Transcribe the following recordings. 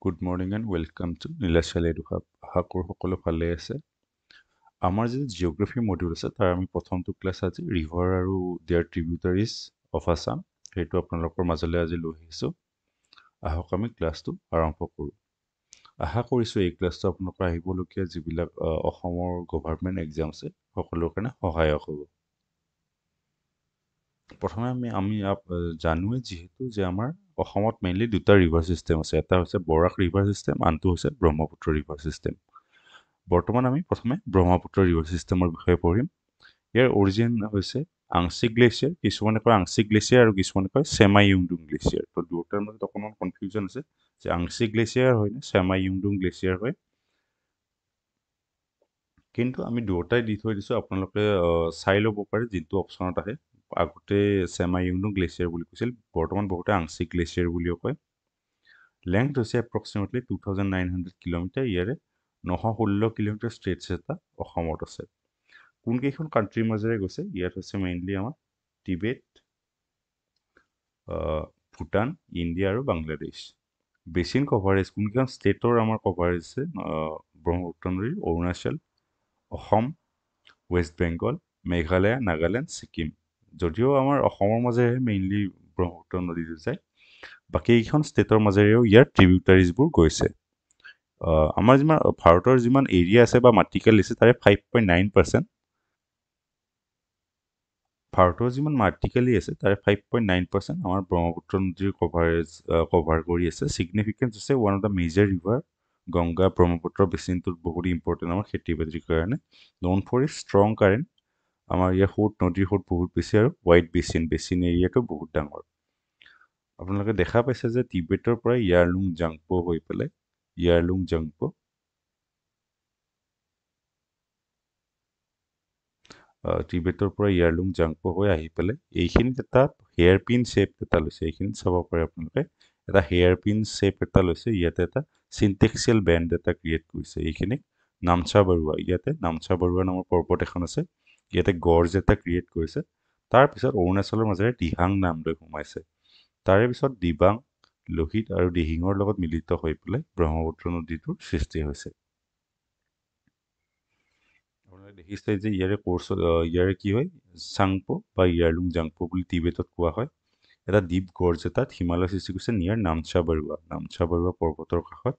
Good morning and welcome to Nilashal Edu Hub. আশা কৰোঁ সকলো ভালে আছে। আমাৰ যে জিঅ'গ্ৰাফি মডিউল আছে তাৰ আমি প্ৰথমটো ক্লাছ আজি ৰিভাৰ আৰু দেয়াৰ ট্ৰিবিউটাৰিজ অফ আছাম সেইটো আপোনালোকৰ মাজলৈ আজি লৈ আহিছোঁ। আহক আমি ক্লাছটো আৰম্ভ কৰোঁ। আশা কৰিছোঁ এই ক্লাছটো আপোনালোকৰ আহিবলগীয়া যিবিলাক অসমৰ গভৰ্ণমেণ্ট এক্সাম আছে সকলোৰ কাৰণে সহায়ক হ'ব। প্ৰথমে আমি জানোৱে যিহেতু যে আমাৰ অসমত মেইনলি দুটা ৰিভাৰ ছিষ্টেম আছে। এটা হৈছে বৰাক ৰিভাৰ ছিষ্টেম, আনটো হৈছে ব্ৰহ্মপুত্ৰ ৰিভাৰ ছিষ্টেম। বৰ্তমান আমি প্ৰথমে ব্ৰহ্মপুত্ৰ ৰিভাৰ ছিষ্টেমৰ বিষয়ে পঢ়িম। ইয়াৰ অৰিজিন হৈছে আংশিক গ্লেচিয়াৰ, কিছুমানে কয় আংশিক গ্লেচিয়াৰ আৰু কিছুমানে কয় ছেমাই ইউংডুং গ্লেচিয়াৰ। তো দুয়োটাৰ মাজত অকণমান কনফিউজন আছে যে আংশিক গ্লেচিয়াৰ হয় নে ছেমাই ইউংডুং গ্লেচিয়াৰ হয়। কিন্তু আমি দুয়োটাই দি থৈ দিছোঁ, আপোনালোকে চাই ল'ব পাৰে যিটো অপশ্যনত আহে। আগতে ছেমাই ইউংডুং গ্লেচিয়াৰ বুলি কৈছিল, বৰ্তমান বহুতে আংশিক গ্লেচিয়াৰ বুলিও কয়। লেংথ হৈছে এপ্ৰক্সিমেটলি 2900 কিলোমিটাৰ। ইয়াৰে 916 কিলোমিটাৰ ষ্ট্ৰেটছ এটা অসমত আছে। কোনকেইখন কাণ্ট্ৰিৰ মাজেৰে গৈছে? ইয়াত হৈছে মেইনলি আমাৰ টিবেট, ভূটান, ইণ্ডিয়া আৰু বাংলাদেশ। বেচিন কভাৰেজ কোনকেইখন ষ্টেটৰ আমাৰ কভাৰেজ আছে? ব্ৰহ্মপুত্ৰ নদীৰ অৰুণাচল, অসম, ৱেষ্ট বেংগল, মেঘালয়, নাগালেণ্ড, ছিকিম। যদিও আমাৰ অসমৰ মাজেৰে মেইনলি ব্ৰহ্মপুত্ৰ নদীটো যায়, বাকীকেইখন ষ্টেটৰ মাজেৰেও ইয়াৰ ট্ৰিবিউটাৰিজবোৰ গৈছে। আমাৰ যিমান ভাৰতৰ যিমান এৰিয়া আছে বা মাটিকালি আছে তাৰে 5.9%। ভাৰতৰ যিমান মাটিকালি আছে তাৰে 5.9% আমাৰ ব্ৰহ্মপুত্ৰ নদীৰ কভাৰ কৰি আছে। ছিগনিফিকেঞ্চ আছে one of the major river. Ganga Brahmaputra বেচিনটোত বহুত ইম্পৰ্টেণ্ট আমাৰ খেতি বাতিৰ কাৰণে। Known for is strong current. আমাৰ ইয়াৰ নদীৰ সোঁত বহুত বেছি আৰু ৱাইড বেচিন এৰিয়াটো বহুত ডাঙৰ। আপোনালোকে দেখা পাইছে যে টিবেটৰ পৰা ইয়াৰলুং জাংপো হৈ পেলাই টিবেটৰ পৰা ইয়াৰলুং জাংপো হৈ আহি পেলাই এইখিনিত এটা হেয়াৰ পিন শ্বেপ এটা লৈছে। এইখিনিত চাব পাৰে আপোনালোকে এটা হেয়াৰ পিন শ্বেপ এটা লৈছে। ইয়াতে এটা চিনটেক্সিয়েল বেণ্ড এটা ক্ৰিয়েট কৰিছে। এইখিনিক নামচা বৰুৱা, ইয়াতে নামচা বৰুৱা নামৰ পৰ্বত এখন আছে। ইয়াতে গৰ্জ এটা ক্ৰিয়েট কৰিছে। তাৰপিছত অৰুণাচলৰ মাজেৰে দিহাং নাম লৈ সোমাইছে। তাৰে পিছত দিবাং, লোহিত আৰু দিহিঙৰ লগত মিলিত হৈ পেলাই ব্ৰহ্মপুত্ৰ নদীটোৰ সৃষ্টি হৈছে। আপোনালোকে দেখিছে যে ইয়াৰে কি হয়, চাংপো বা ইয়াৰলুং জাংপো বুলি টিবেটত কোৱা হয়। এটা দ্বীপ গৰ্জ এটাত হিমালয় সৃষ্টি কৰিছে নিয়াৰ নামচা বৰুৱা পৰ্বতৰ কাষত।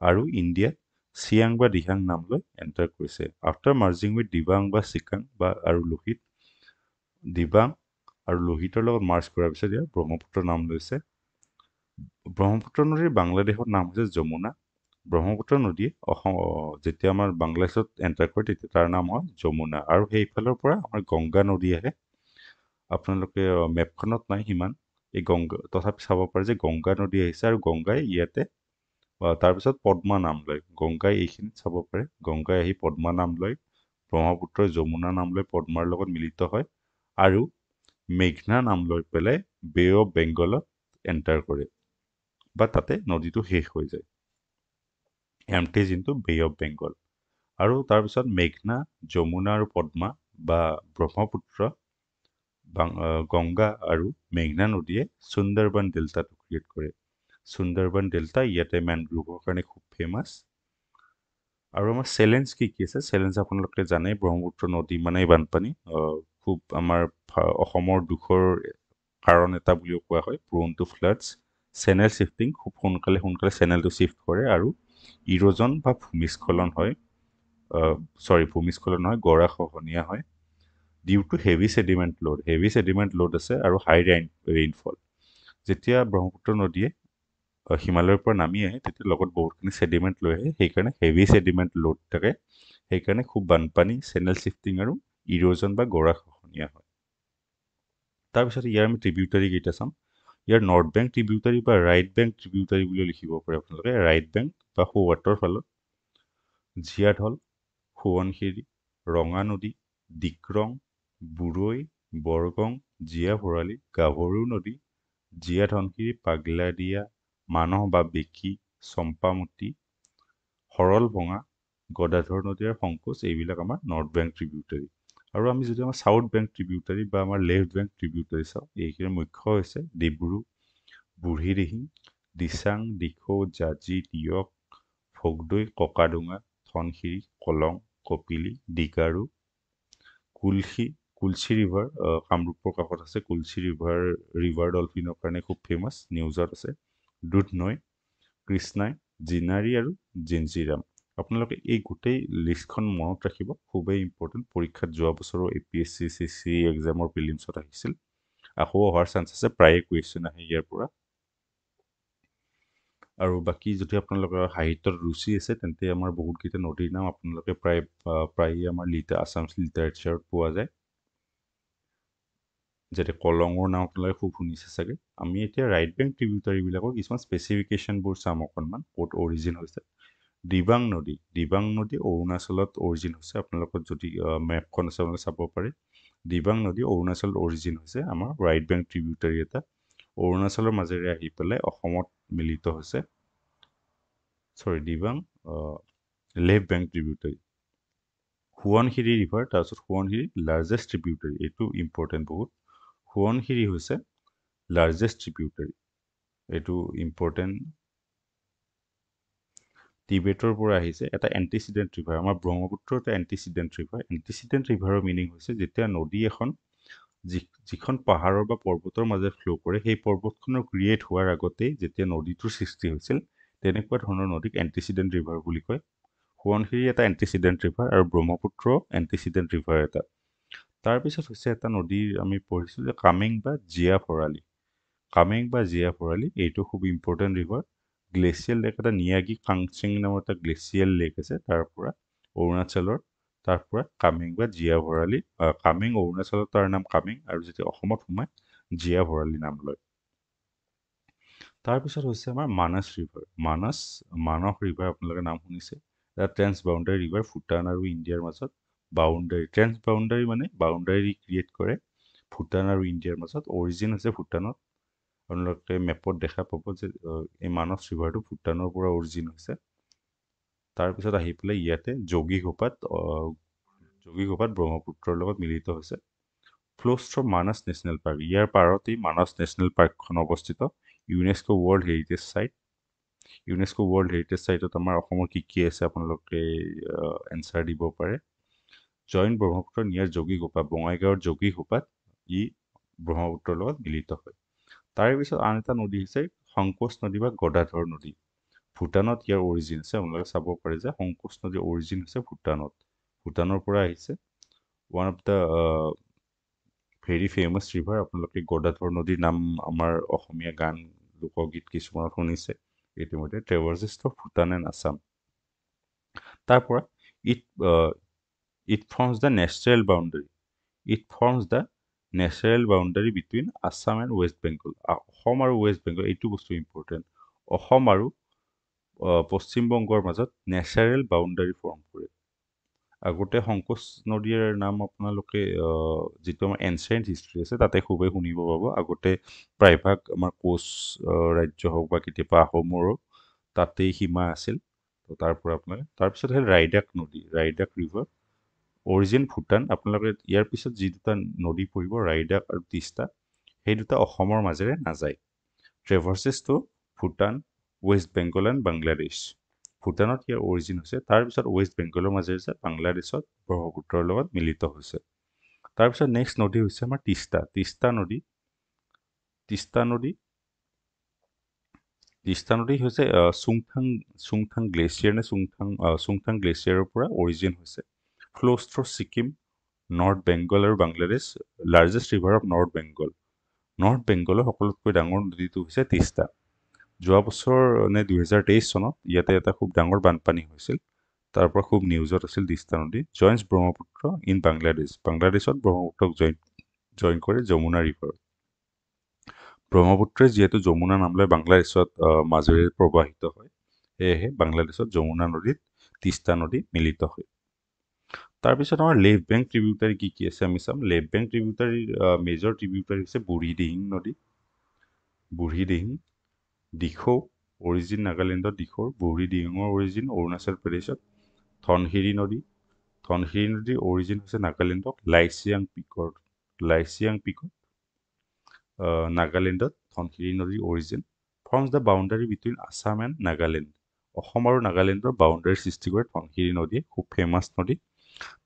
আৰু ইণ্ডিয়াত চিয়াং বা দিহাং নাম লৈ এণ্টাৰ কৰিছে। আফটাৰ মাৰ্জিং উইথ দিবাং বা চিকাং আৰু লোহিত, দিবাং আৰু লোহিতৰ লগত মাৰ্জ কৰাৰ পিছত ইয়াৰ ব্ৰহ্মপুত্ৰ নাম লৈছে। ব্ৰহ্মপুত্ৰ নদীৰ বাংলাদেশৰ নাম হৈছে যমুনা। ব্ৰহ্মপুত্ৰ নদীয়ে যেতিয়া আমাৰ বাংলাদেশত এণ্টাৰ কৰে তেতিয়া তাৰ নাম হয় যমুনা। আৰু সেইফালৰ পৰা আমাৰ গংগা নদী আহে। আপোনালোকে মেপখনত নাই সিমান, এই গংগা তথাপি চাব পাৰে যে গংগা নদী আহিছে আৰু গংগাই ইয়াতে তাৰপিছত পদ্মা নাম লয়। গংগাই এইখিনিত চাব পাৰে, গংগাই আহি পদ্মা নাম লয়, ব্ৰহ্মপুত্ৰই যমুনা নাম লৈ পদ্মাৰ লগত মিলিত হয় আৰু মেঘনা নাম লৈ পেলাই বে অফ বেংগলত এণ্টাৰ কৰে বা তাতে নদীটো শেষ হৈ যায়। এমটেজ ইনটু বে অফ বেংগল। আৰু তাৰপিছত মেঘনা, যমুনা আৰু পদ্মা বা ব্ৰহ্মপুত্ৰ, গংগা আৰু মেঘনা নদীয়ে সুন্দৰবন ডেল্টাটো ক্ৰিয়েট কৰে। সুন্দৰবন ডেল্টা ইয়াতে মেনগ্ৰোভৰ কাৰণে খুব ফেমাছ। আৰু আমাৰ চেলেঞ্জ কি আছে? চেলেঞ্জ আপোনালোকে জানে, ব্ৰহ্মপুত্ৰ নদী মানে বানপানী। খুব আমাৰ অসমৰ দুখৰ কাৰণ এটা বুলিও কোৱা হয়, প্ৰোন টু ফ্লাডছ। চেনেল শ্বিফটিং, খুব সোনকালে চেনেলটো শ্বিফ্ট কৰে আৰু ইৰোজন বা ভূমিস্খলন হয়। ভূমিস্খলন নহয়, গৰাখহনীয়া হয় ডিউ টু হেভি ছেডিমেণ্ট লোড আছে আৰু হাই ৰেইনফল। যেতিয়া ব্ৰহ্মপুত্ৰ নদীয়ে হিমালয়ৰ পৰা নামি আহে তেতিয়া লগত বহুতখিনি ছেডিমেণ্ট লৈ আহে, সেইকাৰণে হেভি ছেডিমেণ্ট লোড থাকে। সেইকাৰণে খুব বানপানী, চেনেল শ্বিফটিং আৰু ইৰোজন বা গৰাখহনীয়া হয়। তাৰপিছত ইয়াৰ আমি ট্ৰিবিউটাৰী কেইটা চাম। ইয়াৰ নৰ্থ বেংক ট্ৰিবিউটাৰী বা ৰাইট বেংক ট্ৰিবিউটাৰী বুলিও লিখিব পাৰে আপোনালোকে। ৰাইট বেংক বা সোঁহাতৰ ফালত জীয়াঢল, সোৱণশিৰি, ৰঙা নদী, ডিক্ৰং, বুৰৈ, বৰগং, জীয়া ভৰালী, গাভৰু নদী, জীয়া ধনশিৰি, পাগলাদিয়া, মানহ বা বেকী, চম্পামতি, সৰল ভঙা, গদাধৰ নদী আৰু সংকোচ, এইবিলাক আমাৰ নৰ্থ বেংক ট্ৰিবিউটাৰী। আৰু আমি যদি আমাৰ চাউথ বেংক ট্ৰিবিউটাৰী বা আমাৰ লেফ্ট বেংক ট্ৰিবিউটাৰী চাওঁ, এইখিনিৰ মুখ্য হৈছে ডিব্ৰু, বুঢ়ীদিহিং, দিচাং, দিখৌ, জাজি, দিয়ক, ভোগদৈ, ককাডোঙা, ধনশিৰি, কলং, কপিলি, ডিগাৰু, কুলসী, কুলচী ৰিভাৰ কামৰূপৰ কাষত আছে। কুলচী ৰিভাৰ ডলফিনৰ কাৰণে খুব ফেমাছ, নিউজত আছে। দুধনৈ, কৃষ্ণাই, জিনাৰী আৰু জিঞ্জিৰাম। আপোনালোকে এই গোটেই লিষ্টখন মনত ৰাখিব, খুবেই ইম্পৰ্টেণ্ট। পৰীক্ষাত যোৱা বছৰৰ APSC CC এক্সামৰ প্ৰিলিমছত আহিছিল, আকৌ অহাৰ চান্স আছে, প্ৰায়ে কুৱেশ্যন আহে ইয়াৰ পৰা। আৰু বাকী যদি আপোনালোকৰ সাহিত্যত ৰুচি আছে তেন্তে আমাৰ বহুতকেইটা নদীৰ নাম আপোনালোকে প্ৰায়ে আমাৰ আছামিজ লিটাৰেচাৰত পোৱা যায়। যাতে কলঙৰ নাম আপোনালোকে খুব শুনিছে চাগে। আমি এতিয়া ৰাইট বেংক ট্ৰিবিউটাৰীবিলাকৰ কিছুমান স্পেচিফিকেশ্যনবোৰ চাম অকণমান, ক'ত অৰিজিন হৈছে। দিবাং নদী অৰুণাচলত অৰিজিন হৈছে। আপোনালোকৰ যদি মেপখন আছে আপোনালোকে চাব পাৰে। দিবাং নদী অৰুণাচলত অৰিজিন হৈছে, আমাৰ ৰাইট বেংক ট্ৰিবিউটাৰী এটা। অৰুণাচলৰ মাজেৰে আহি পেলাই অসমত মিলিত হৈছে। Dibang left bank tributary. Subansiri river, তাৰপিছত সোৱণশিৰি লাৰ্জেষ্ট ট্ৰিবিউটাৰী, এইটো ইম্পৰ্টেণ্ট বহুত। সোৱণশিৰি হৈছে লাৰ্জেষ্ট ট্ৰিবিউটাৰী, এইটো ইম্পৰ্টেণ্ট। টিবেটৰ পৰা আহিছে, এটা এণ্টিচিডেণ্ট ৰিভাৰ। আমাৰ ব্ৰহ্মপুত্ৰ এটা এণ্টিচিডেণ্ট ৰিভাৰ। এণ্টিচিডেণ্ট ৰিভাৰৰ মিনিং হৈছে যেতিয়া নদী এখন যিখন পাহাৰৰ বা পৰ্বতৰ মাজত ফ্ল' কৰে, সেই পৰ্বতখনৰ ক্ৰিয়েট হোৱাৰ আগতেই যেতিয়া নদীটোৰ সৃষ্টি হৈছিল, তেনেকুৱা ধৰণৰ নদীক এণ্টিচিডেণ্ট ৰিভাৰ বুলি কয়। সোৱণশিৰি এটা এণ্টিচিডেণ্ট ৰিভাৰ আৰু ব্ৰহ্মপুত্ৰ এণ্টিচিডেণ্ট ৰিভাৰ এটা। তাৰপিছত হৈছে এটা নদীৰ আমি পঢ়িছোঁ যে কামেং বা জীয়া ভৰালী। কামেং বা জীয়া ভৰালী, এইটো খুব ইম্পৰ্টেণ্ট ৰিভাৰ। গ্লেচিয়েল লেক, এটা নিয়াগী কাংচিং নামৰ এটা গ্লেচিয়েল লেক আছে, তাৰ পৰা অৰুণাচলৰ, তাৰ পৰা কামেং বা জীয়া ভৰালী। কামেং অৰুণাচলৰ তাৰ নাম কামেং, আৰু যেতিয়া অসমত সোমায় জীয়া ভৰালী নাম লয়। তাৰপিছত হৈছে আমাৰ মানস ৰিভাৰ। মানস ৰিভাৰ আপোনালোকে নাম শুনিছে। এটা ট্ৰেন্স বাউণ্ডাৰী ৰিভাৰ, ভূটান আৰু ইণ্ডিয়াৰ মাজত বাউণ্ডাৰী। ট্ৰেন্স বাউণ্ডাৰী মানে বাউণ্ডাৰী ক্ৰিয়েট কৰে ভূটান আৰু ইণ্ডিয়াৰ মাজত। অৰিজিন হৈছে ভূটানত। আপোনালোকে মেপত দেখা পাব যে এই মানস ৰিভাৰটো ভূটানৰ পৰা অৰিজিন হৈছে। তাৰপিছত আহি পেলাই ইয়াতে যোগীঘোপাত ব্ৰহ্মপুত্ৰৰ লগত মিলিত হৈছে। ফ্ল'ছ থ্ৰু মানস নেশ্যনেল পাৰ্ক, ইয়াৰ পাৰতেই মানস নেশ্যনেল পাৰ্কখন অৱস্থিত। ইউনেস্কো ৱৰ্ল্ড হেৰিটেজ চাইট। ইউনেস্কো ৱৰ্ল্ড হেৰিটেজ চাইটত আমাৰ অসমৰ কি আছে আপোনালোকে এনচাৰ দিব পাৰে। জইণ্ট ব্ৰহ্মপুত্ৰ নিয়াৰ যোগীঘোপা, বঙাইগাঁৱৰ যোগীঘোপাত ই ব্ৰহ্মপুত্ৰৰ লগত মিলিত হয়। তাৰে পিছত আন এটা নদী হৈছে সংকোচ নদী বা গদাধৰ নদী। ভূটানত ইয়াৰ অৰিজিন আছে। আপোনালোকে চাব পাৰে যে সংকোচ নদীৰ অৰিজিন হৈছে ভূটানত। ভূটানৰ পৰা আহিছে। One of the very famous river. আপোনালোকে গদাধৰ নদীৰ নাম আমাৰ অসমীয়া গান লোকগীত কিছুমানত শুনিছে ইতিমধ্যে। Traverses of Bhutan and Assam. তাৰ পৰা it forms the natural boundary. It forms the natural boundary between Assam and West Bengal. Assam আৰু ৱেষ্ট বেংগল, এইটো বস্তু ইম্পৰ্টেণ্ট। অসম আৰু পশ্চিমবংগৰ মাজত নেচাৰেল বাউণ্ডাৰী ফৰ্ম কৰে। আগতে সংকোচ নদীৰ নাম আপোনালোকে যিটো আমাৰ এনচিয়েণ্ট হিষ্ট্ৰী আছে তাতে খুবেই শুনিব পাব। আগতে প্ৰায়ভাগ আমাৰ কোচ ৰাজ্য হওক বা কেতিয়াবা আহোমৰো তাতেই সীমা আছিল। তাৰ পৰা আপোনালোকে তাৰপিছত হ'ল ৰাইডাক নদী, ৰাইডাক ৰিভাৰ। অৰিজিন ভূটান। আপোনালোকে ইয়াৰ পিছত যি দুটা নদী পৰিব, ৰাইডাক আৰু তিষ্টা, সেই দুটা অসমৰ মাজেৰে নাযায়। Traverses to Bhutan, West Bengal and Bangladesh. ভূটানত ইয়াৰ অৰিজিন হৈছে। তাৰপিছত ৱেষ্ট বেংগলৰ মাজেৰে যায়, বাংলাদেশত ব্ৰহ্মপুত্ৰৰ লগত মিলিত হৈছে। তাৰপিছত নেক্সট নদী হৈছে আমাৰ তিষ্টা নদী। তিষ্টা নদী হৈছে চুংথাং গ্লেচিয়াৰ নে চুংথাং গ্লেচিয়াৰৰ পৰা অৰিজিন হৈছে। Flows through Sikkim, North Bengal আৰু Bangladesh. Largest river of North Bengal. North বেংগলৰ সকলোতকৈ ডাঙৰ নদীটো হৈছে তিষ্টা। যোৱা বছৰ 2023 চনত ইয়াতে এটা খুব ডাঙৰ বানপানী হৈছিল, তাৰ পৰা খুব নিউজত আছিল তিষ্টা নদী। Joins Brahmaputra in Bangladesh. বাংলাদেশত ব্ৰহ্মপুত্ৰক জইন কৰে যমুনা ৰিভাৰ। ব্ৰহ্মপুত্ৰই যিহেতু যমুনা নাম লৈ বাংলাদেশত মাজেৰে প্ৰবাহিত হয়, সেয়েহে বাংলাদেশত যমুনা নদীত তিষ্টা নদী মিলিত হয়। তাৰপিছত আমাৰ লেফ্ট বেংক ট্ৰিবিউটাৰী কি আছে আমি চাম। লেফ্ট বেংক ট্ৰিবিউটাৰীৰ মেজৰ ট্ৰিবিউটাৰী হৈছে বুঢ়ীদিহিং নদী। বুঢ়ীদিহিং, দিখৌ, অৰিজিন নাগালেণ্ডত দিখৌৰ। বুঢ়ীদিহিঙৰ অৰিজিন অৰুণাচল প্ৰদেশত। ধনশিৰি নদীৰ অৰিজিন হৈছে নাগালেণ্ডত। লাইচিয়াং পিকত নাগালেণ্ডত ধনশিৰি নদীৰ origin. Forms the boundary between Assam and Nagaland Assam আৰু নাগালেণ্ডৰ বাউণ্ডাৰী সৃষ্টি কৰে ধনশিৰি নদীয়ে খুব ফেমাছ নদী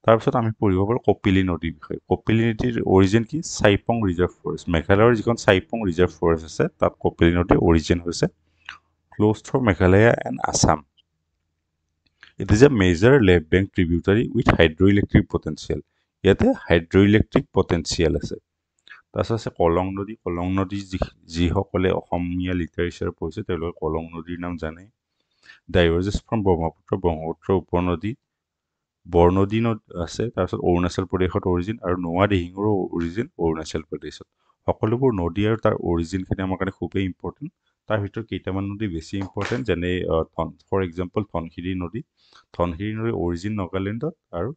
তাৰপিছত আমি পঢ়িব পাৰোঁ কপিলী নদীৰ বিষয়ে কপিলী নদীৰ অৰিজিন কি চাইপং ৰিজাৰ্ভ ফৰেষ্ট মেঘালয়ৰ যিখন চাইপং ৰিজাৰ্ভ ফৰেষ্ট আছে তাত কপিলী নদীৰ অৰিজিন হৈছে close for Meghalaya and Assam It is a major left bank tributary with hydroelectric potential. ইয়াতে হাইড্ৰইলেক্ট্ৰিক পটেঞ্চিয়েল আছে তাৰপিছত আছে কলং নদী যিসকলে অসমীয়া লিটাৰেচাৰ পঢ়িছে তেওঁলোকে কলং নদীৰ নাম জানে ডাইভাৰ্জেছ ফ্ৰম ব্ৰহ্মপুত্ৰ উপনদী বৰনদী আছে তাৰপিছত অৰুণাচল প্ৰদেশত অৰিজিন আৰু নোৱা দিহিঙৰো অৰিজিন অৰুণাচল প্ৰদেশত সকলোবোৰ নদী আৰু তাৰ অৰিজিনখিনি আমাৰ কাৰণে খুবেই ইম্পৰ্টেণ্ট তাৰ ভিতৰত কেইটামান নদী বেছি ইম্পৰ্টেণ্ট যেনে ফৰ এক্সাম্পল ধনশিৰি নদীৰ অৰিজিন নাগালেণ্ডত আৰু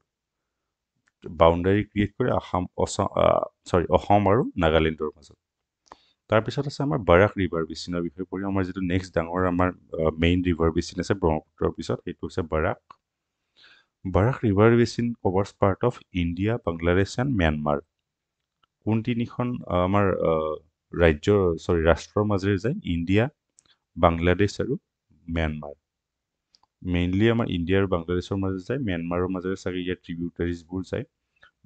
বাউণ্ডাৰী ক্ৰিয়েট কৰে অসম আৰু নাগালেণ্ডৰ মাজত তাৰপিছত আছে আমাৰ বাৰাক ৰিভাৰ বেচিনৰ বিষয়ে পঢ়ি আমাৰ যিটো নেক্সট ডাঙৰ আমাৰ মেইন ৰিভাৰ বেচিন আছে ব্ৰহ্মপুত্ৰৰ পিছত সেইটো হৈছে Barack river basin কভাৰ্ছ part of India Bangladesh and Myanmar কোন তিনিখন আমাৰ ৰাষ্ট্ৰৰ মাজেৰে যায় ইণ্ডিয়া বাংলাদেশ আৰু ম্যানমাৰ মেইনলি আমাৰ ইণ্ডিয়া আৰু বাংলাদেশৰ মাজে যায় ম্যানমাৰৰ মাজেৰে চাগে ইয়াৰ ট্ৰিবিউটাৰিজবোৰ যায়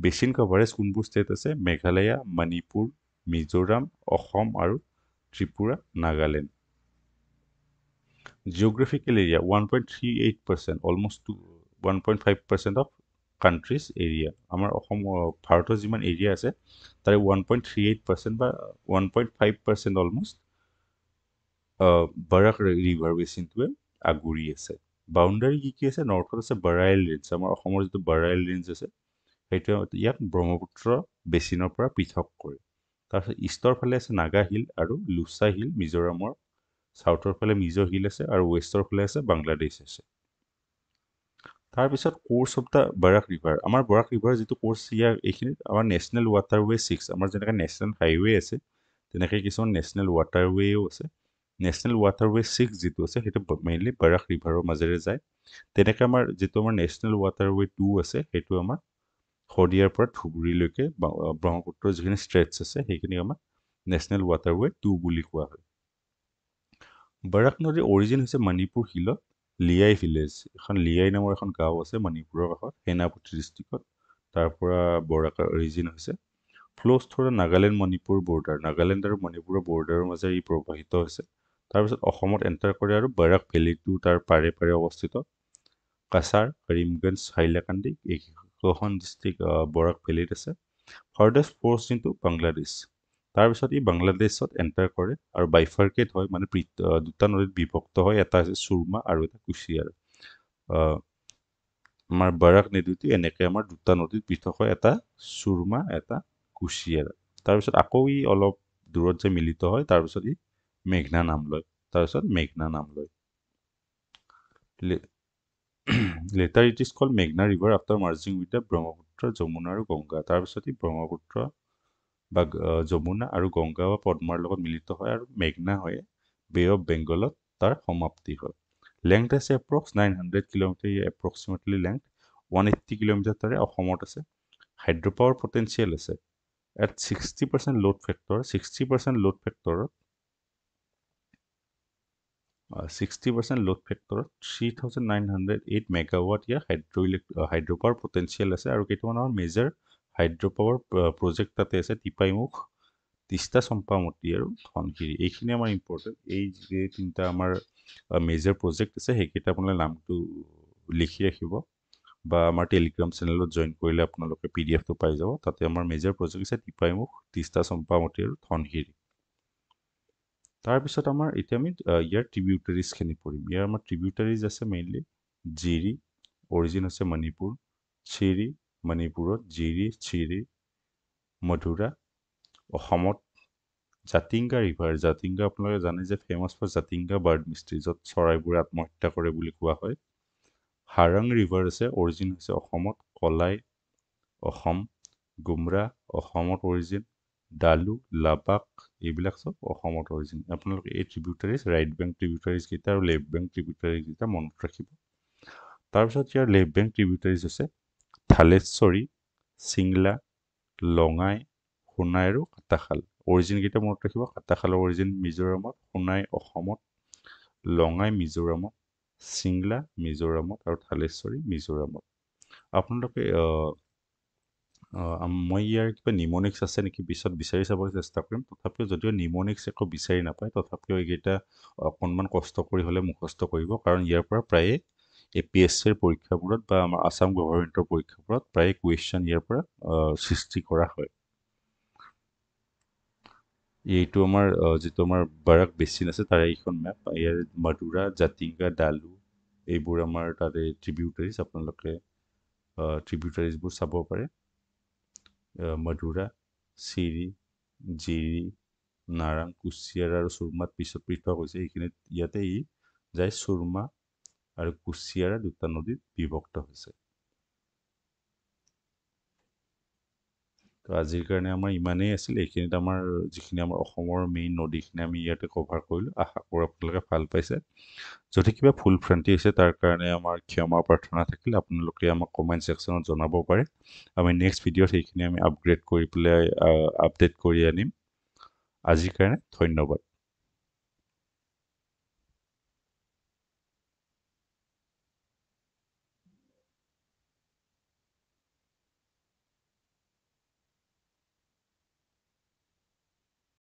বেচিন কভাৰেজ কোনবোৰ ষ্টেট আছে মেঘালয়া মণিপুৰ মিজোৰাম অসম আৰু Tripura Nagaland geographical area 1.38% almost 1.5% of countries area আমাৰ ভাৰতৰ যিমান এৰিয়া আছে তাৰে 1.38% বা 1.5% অলমষ্ট বাৰাক ৰিভাৰ বেচিনটোৱে আগুৰি আছে বাউণ্ডাৰী কি আছে নৰ্থত আছে বাৰাইল ৰেঞ্জ আমাৰ অসমৰ যিটো বাৰাইল ৰেঞ্জ আছে সেইটোৱে ইয়াক ব্ৰহ্মপুত্ৰ বেচিনৰ পৰা পৃথক কৰে তাৰপিছত ইষ্টৰ ফালে আছে নাগা হিল আৰু লুচা হিল মিজোৰামৰ চাউথৰ ফালে মিজো হিল আছে আৰু ৱেষ্টৰ ফালে আছে বাংলাদেশ আছে তাৰপিছত course of the Barack river আমাৰ বাৰাক ৰিভাৰ যিটো কোৰ্চ ইয়াৰ এইখিনিত আমাৰ নেশ্যনেল ৱাটাৰৱে 6 আমাৰ যেনেকৈ নেশ্যনেল হাইৱে আছে তেনেকৈ কিছুমান নেশ্যনেল ৱাটাৰৱেও আছে নেশ্যনেল ৱাটাৰৱে 6 যিটো আছে সেইটো মেইনলি বাৰাক ৰিভাৰৰ মাজেৰে যায় তেনেকৈ আমাৰ যিটো আমাৰ নেশ্যনেল ৱাটাৰৱে 2 আছে সেইটো আমাৰ শদিয়াৰ পৰা ধুবুৰীলৈকে ব্ৰহ্মপুত্ৰৰ যিখিনি ষ্ট্ৰেটছ আছে সেইখিনি আমাৰ নেশ্যনেল ৱাটাৰৱে 2 বুলি কোৱা হয় বাৰাক নদীৰ অৰিজিন হৈছে মণিপুৰ হিলত লিয়াই ভিলেজ এখন লিয়াই নামৰ এখন গাঁও আছে মণিপুৰৰ কাষত সেনাপতি ডিষ্ট্ৰিক্টত তাৰ পৰা বৰাকৰ অৰিজিন হৈছে flows through Nagaland Manipur border Nagaland আৰু মণিপুৰৰ বৰ্ডাৰৰ মাজেৰে ই প্ৰবাহিত হৈছে তাৰপিছত অসমত এণ্টাৰ কৰে আৰু বাৰাক ভেলীটো তাৰ পাৰে অৱস্থিত কাছাৰ কৰিমগঞ্জ হাইলাকান্দি এইকেইখন ডিষ্ট্ৰিক্ট বৰাক ভেলীত আছে ফাৰ্ডেষ্ট ফ'ৰ্চ ইনটু বাংলাদেশ তাৰপিছত ই বাংলাদেশত এণ্টাৰ কৰে আৰু বাইফাৰ্কেট হয় মানে দুটা নদীত বিভক্ত হয় এটা হৈছে চুৰমা আৰু এটা কুচিয়াৰ আমাৰ বাৰাক নদীটো এনেকৈ আমাৰ দুটা নদীত পৃথক হয় এটা চুৰমা এটা কুচিয়াৰ তাৰপিছত আকৌ ই অলপ দূৰত যে মিলিত হয় তাৰপিছত ই মেঘনা নাম লয় লেটাৰ ইট ইজ কল মেঘনা river after merging with the Brahmaputra Jamuna আৰু গংগা তাৰপিছত ই ব্ৰহ্মপুত্ৰ বা যমুনা আৰু গংগা বা পদ্মাৰ লগত মিলিত হয় আৰু মেঘনা হৈ বে অফ বেংগলত তাৰ সমাপ্তি হয় লেংথ আছে approx 900 kilometre approximately length 180 kilometre তাৰে অসমত আছে হাইড্ৰ পাৱাৰ পটেঞ্চিয়েল আছে এট 60% লোড ফেক্টৰ 60% লোড ফেক্টৰত 3908 মেগাৱাট ইয়াৰ হাইড্ৰ পাৱাৰ পটেঞ্চিয়েল আছে আৰু কেইটামান আমাৰ মেজৰ হাইড্ৰ পাৱাৰ প্ৰজেক্ট তাতে আছে টিপাইমুখ তিষ্টা চম্পামতি আৰু ধনশিৰি এইখিনি আমাৰ ইম্পৰ্টেণ্ট এই যে তিনিটা আমাৰ মেজৰ প্ৰজেক্ট আছে সেইকেইটা আপোনালোকে নামটো লিখি ৰাখিব বা আমাৰ টেলিগ্ৰাম চেনেলত জইন কৰিলে আপোনালোকে PDF-টো পাই যাব তাতে আমাৰ মেজৰ প্ৰজেক্ট আছে টিপাইমুখ তিষ্টা চম্পামতি আৰু ধনশিৰি তাৰপিছত আমাৰ এতিয়া আমি ইয়াৰ ট্ৰিবিউটাৰিজখিনি পঢ়িম ইয়াৰ আমাৰ ট্ৰিবিউটাৰিজ আছে মেইনলি জিৰি অৰিজিন আছে মণিপুৰ চিৰি মণিপুৰত চিৰি মধুৰা অসমত জাতিংগা ৰিভাৰ জাতিংগা আপোনালোকে জানে যে ফেমাছ ফৰ জাতিংগা বাৰ্ড মিষ্ট্ৰি য'ত চৰাইবোৰে আত্মহত্যা কৰে বুলি কোৱা হয় হাৰাং ৰিভাৰ আছে অৰিজিন হৈছে অসমত কলাই অসম গুমৰা অসমত অৰিজিন ডালু লাবাক এইবিলাক চব অসমত অৰিজিন আপোনালোকে এই ট্ৰিবিউটাৰিজ ৰাইট বেংক ট্ৰিবিউটাৰিজ কেইটা আৰু লেফ্ট বেংক ট্ৰিবিউটাৰিজ কেইটা মনত ৰাখিব তাৰপিছত ইয়াৰ লেফ্ট বেংক ট্ৰিবিউটাৰিজ আছে থালেশ্বৰী চিংলা লঙাই সোণাই আৰু কাটাখাল অৰিজিনকেইটা মনত ৰাখিব। কাটাখালৰ অৰিজিন মিজোৰামত, সোণাই অসমত, লঙাই মিজোৰামত, চিংলা মিজোৰামত আৰু থালেশ্বৰী মিজোৰামত। আপোনালোকে মই ইয়াৰ কিবা নিমনিক্স আছে নেকি পিছত বিচাৰি চাবলৈ চেষ্টা কৰিম। তথাপিও যদিও নিমনিক্স একো বিচাৰি নাপায়, তথাপিও এইকেইটা অকণমান কষ্ট কৰি হ'লে মুখস্থ কৰিব, কাৰণ ইয়াৰ পৰা প্ৰায়ে APSCৰ পৰীক্ষাবোৰত বা আমাৰ আছাম গভৰ্ণমেণ্টৰ পৰীক্ষাবোৰত প্ৰায়ে কুৱেশ্যন ইয়াৰ পৰা সৃষ্টি কৰা হয়। এইটো আমাৰ যিটো আমাৰ বাৰাক বেচিন আছে তাৰে এইখন মেপ। ইয়াৰ মাদুৰা, জাতিংগা, ডালু এইবোৰ আমাৰ তাৰে ট্ৰিবিউটাৰিজ। আপোনালোকে ট্ৰিবিউটাৰিজবোৰ চাব পাৰে। মাদুৰা, চিৰি, জিৰি, নাৰাং, কুচিয়াৰ আৰু চুৰমাত পিছত পৃথক হৈছে। এইখিনিত ইয়াতে ই যায় চুৰমা আৰু কুচিয়াৰা দুটা নদীত বিভক্ত হৈছে। তো আজিৰ কাৰণে আমাৰ ইমানেই আছিল। এইখিনিত আমাৰ যিখিনি আমাৰ অসমৰ মেইন নদীখিনি আমি ইয়াতে কভাৰ কৰিলোঁ। আশা কৰোঁ আপোনালোকে ভাল পাইছে। যদি কিবা ভুল ভ্ৰান্তি হৈছে তাৰ কাৰণে আমাৰ ক্ষমা প্ৰাৰ্থনা থাকিল। আপোনালোকে আমাক কমেণ্ট ছেকশ্যনত জনাব পাৰে। আমি নেক্সট ভিডিঅ'ত সেইখিনি আমি আপগ্ৰেড কৰি পেলাই আপডেট কৰি আনিম। আজিৰ কাৰণে ধন্যবাদ।